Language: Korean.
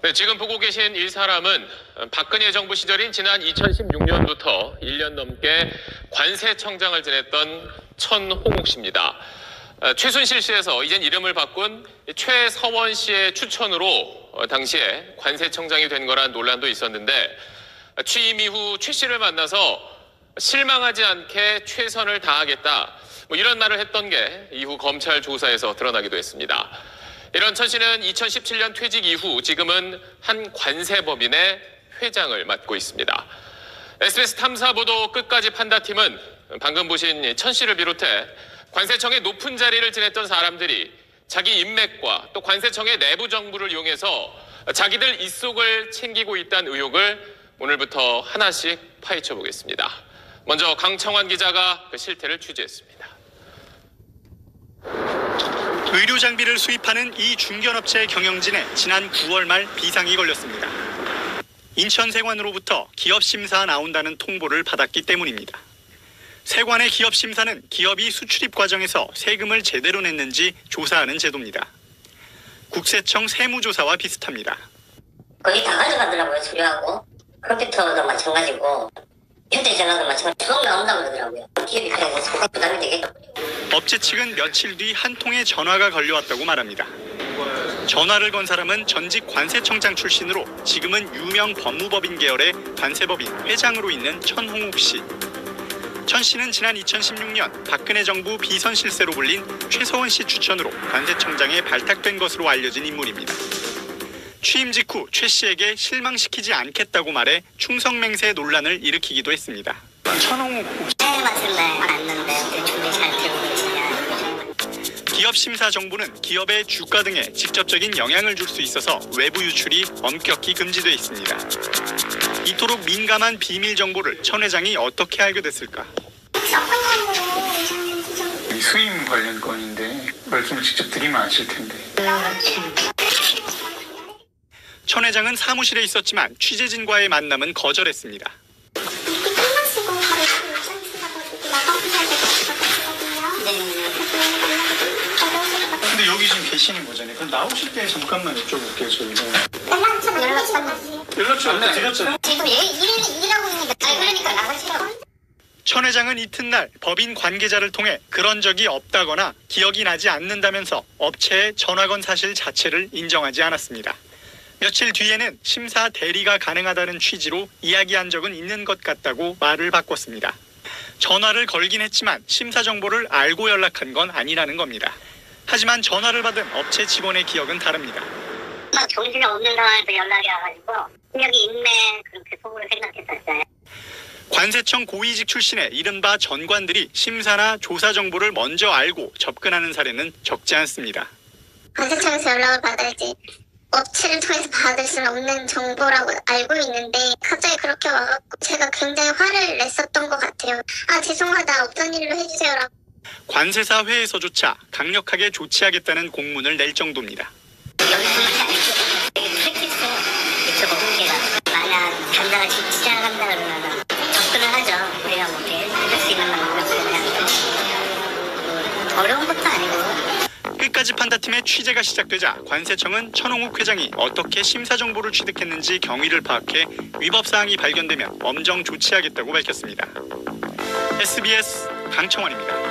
네, 지금 보고 계신 이 사람은 박근혜 정부 시절인 지난 2016년부터 1년 넘게 관세청장을 지냈던 천홍욱 씨입니다. 최순실 씨에서 이젠 이름을 바꾼 최서원 씨의 추천으로 당시에 관세청장이 된 거란 논란도 있었는데, 취임 이후 최 씨를 만나서 실망하지 않게 최선을 다하겠다, 이런 말을 했던 게 이후 검찰 조사에서 드러나기도 했습니다. 이런 천 씨는 2017년 퇴직 이후 지금은 한 관세법인의 회장을 맡고 있습니다. SBS 탐사보도 끝까지 판다팀은 방금 보신 천 씨를 비롯해 관세청의 높은 자리를 지냈던 사람들이 자기 인맥과 또 관세청의 내부 정보를 이용해서 자기들 입속을 챙기고 있다는 의혹을 오늘부터 하나씩 파헤쳐 보겠습니다. 먼저 강청환 기자가 그 실태를 취재했습니다. 의료 장비를 수입하는 이 중견업체의 경영진에 지난 9월 말 비상이 걸렸습니다. 인천세관으로부터 기업심사 나온다는 통보를 받았기 때문입니다. 세관의 기업심사는 기업이 수출입 과정에서 세금을 제대로 냈는지 조사하는 제도입니다. 국세청 세무조사와 비슷합니다. 거의 다 가져가더라고요. 수료하고 컴퓨터도 마찬가지고 휴대전화도 마찬가지고 처음 나온다고 그러더라고요. 기업이 그래서 부담이 되겠죠. 업체 측은 며칠 뒤 한 통의 전화가 걸려왔다고 말합니다. 전화를 건 사람은 전직 관세청장 출신으로 지금은 유명 법무법인 계열의 관세법인 회장으로 있는 천홍욱 씨. 천 씨는 지난 2016년 박근혜 정부 비선 실세로 불린 최서원 씨 추천으로 관세청장에 발탁된 것으로 알려진 인물입니다. 취임 직후 최 씨에게 실망시키지 않겠다고 말해 충성맹세 논란을 일으키기도 했습니다. 천홍욱 기업 심사 정보는 기업의 주가 등에 직접적인 영향을 줄 수 있어서 외부 유출이 엄격히 금지돼 있습니다. 이토록 민감한 비밀 정보를 천 회장이 어떻게 알게 됐을까? 수임 관련 건인데 말씀을 직접 드리면 아실 텐데. 천 회장은 사무실에 있었지만 취재진과의 만남은 거절했습니다. 근데 여기 지금 계시는 거잖아요. 그럼 나오실 때 잠깐만 여쭤볼게요. 저희가. 연락처 안 드렸잖아요. 지금 일하고 있는데 그러니까 나가시라고. 천 회장은 이튿날 법인 관계자를 통해 그런 적이 없다거나 기억이 나지 않는다면서 업체에 전화 건 사실 자체를 인정하지 않았습니다. 며칠 뒤에는 심사 대리가 가능하다는 취지로 이야기한 적은 있는 것 같다고 말을 바꿨습니다. 전화를 걸긴 했지만 심사 정보를 알고 연락한 건 아니라는 겁니다. 하지만 전화를 받은 업체 직원의 기억은 다릅니다. 정신이 없는 상황에서 연락이 와가지고 여기 있네 그렇게 속으로 생각했었어요. 관세청 고위직 출신의 이른바 전관들이 심사나 조사 정보를 먼저 알고 접근하는 사례는 적지 않습니다. 관세청에서 연락을 받아야지 업체를 통해서 받을 수는 없는 정보라고 알고 있는데 갑자기 그렇게 와갖고 제가 굉장히 화를 냈었던 것 같아요. 아 죄송하다 없던 일로 해주세요라고. 관세사 회에서조차 강력하게 조치하겠다는 공문을 낼 정도입니다. 만약 감당을 시작한다 그러면 접근을 하죠. 우리가 뭐 할 수 있는 건 그냥 어려운 것도 아니고. 끝까지 판다팀의 취재가 시작되자 관세청은 천홍욱 회장이 어떻게 심사 정보를 취득했는지 경위를 파악해 위법 사항이 발견되면 엄정 조치하겠다고 밝혔습니다. SBS 강청환입니다.